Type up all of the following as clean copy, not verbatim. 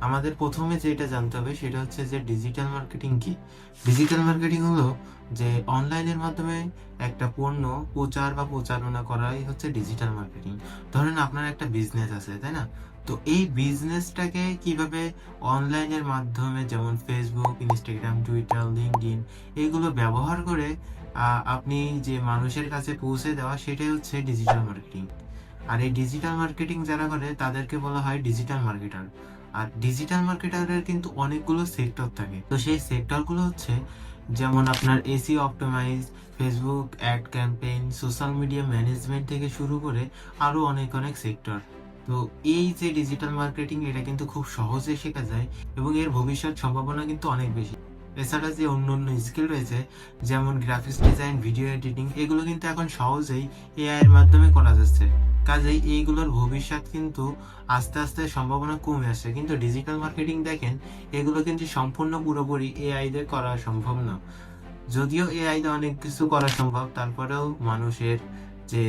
আমাদের প্রথমে যেটা জানতে হবে সেটা হচ্ছে যে ডিজিটাল মার্কেটিং কি। ডিজিটাল মার্কেটিং হলো যে অনলাইনের মাধ্যমে একটা পণ্য প্রচার বা প্রচারণা করাই হচ্ছে ডিজিটাল মার্কেটিং। ধরেন আপনার একটা বিজনেস আছে, তাই না? তো এই বিজনেসটাকে কিভাবে অনলাইনের মাধ্যমে, যেমন ফেসবুক, ইনস্টাগ্রাম, টুইটার, লিঙ্কডইন, এইগুলো ব্যবহার করে আপনি যে মানুষের কাছে পৌঁছে দেওয়া, সেটাই হচ্ছে ডিজিটাল মার্কেটিং। আর এই ডিজিটাল মার্কেটিং যারা করে তাদেরকে বলা হয় ডিজিটাল মার্কেটার। আর ডিজিটাল মার্কেটারের কিন্তু অনেকগুলো সেক্টর থাকে। তো সেই সেক্টরগুলো হচ্ছে যেমন আপনার SEO optimize, Facebook ad campaign, social media management থেকে শুরু করে আরো অনেক অনেক সেক্টর। তো এই যে ডিজিটাল মার্কেটিং, এটা কিন্তু খুব সহজে শেখা যায় এবং এর ভবিষ্যৎ সম্ভাবনা কিন্তু অনেক বেশি। এছাড়া যে অন্য অন্য স্কিল রয়েছে, যেমন গ্রাফিক্স ডিজাইন, ভিডিও এডিটিং, এগুলো কিন্তু এখন সহজেই এআই এর মাধ্যমে করা যাচ্ছে। কাজেই এইগুলোর ভবিষ্যৎ কিন্তু আস্তে আস্তে সম্ভাবনা কমে আসছে, কিন্তু ডিজিটাল মার্কেটিং দেখেন, এগুলো কিন্তু সম্পূর্ণ পুরোপুরি এআই দিয়ে করা সম্ভব না। যদিও এআই দিয়ে অনেক কিছু করা সম্ভব, তারপরেও মানুষের যে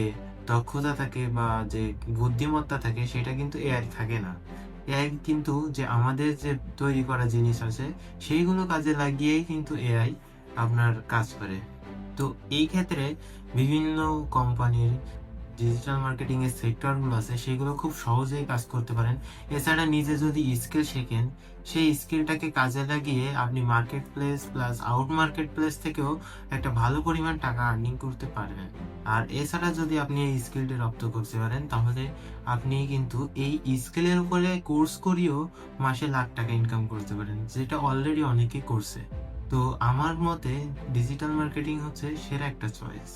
দক্ষতা থাকে বা যে বুদ্ধিমত্তা থাকে, সেটা কিন্তু এআই থাকে না। এআই কিন্তু যে আমাদের যে তৈরি করা জিনিস আছে, সেইগুলো কাজে লাগিয়েই কিন্তু এআই আপনার কাজ করে। তো এই ক্ষেত্রে বিভিন্ন কোম্পানির ডিজিটাল মার্কেটিং এর সেক্টরগুলো আছে, সেগুলো খুব সহজেই কাজ করতে পারেন। এছাড়া নিজে যদি স্কিল শেখেন, সেই স্কিলটাকে কাজে লাগিয়ে আপনি market place plus out market place থেকেও একটা ভালো পরিমাণ টাকা আর্নিং করতে পারবেন। আর এছাড়া যদি আপনি এই স্কিলটি রপ্ত করতে পারেন, তাহলে আপনি কিন্তু এই স্কিলের উপরে কোর্স করিয়েও মাসে লাখ টাকা ইনকাম করতে পারেন, যেটা অলরেডি অনেকে করছে। তো আমার মতে ডিজিটাল মার্কেটিং হচ্ছে সেরা একটা চয়েস।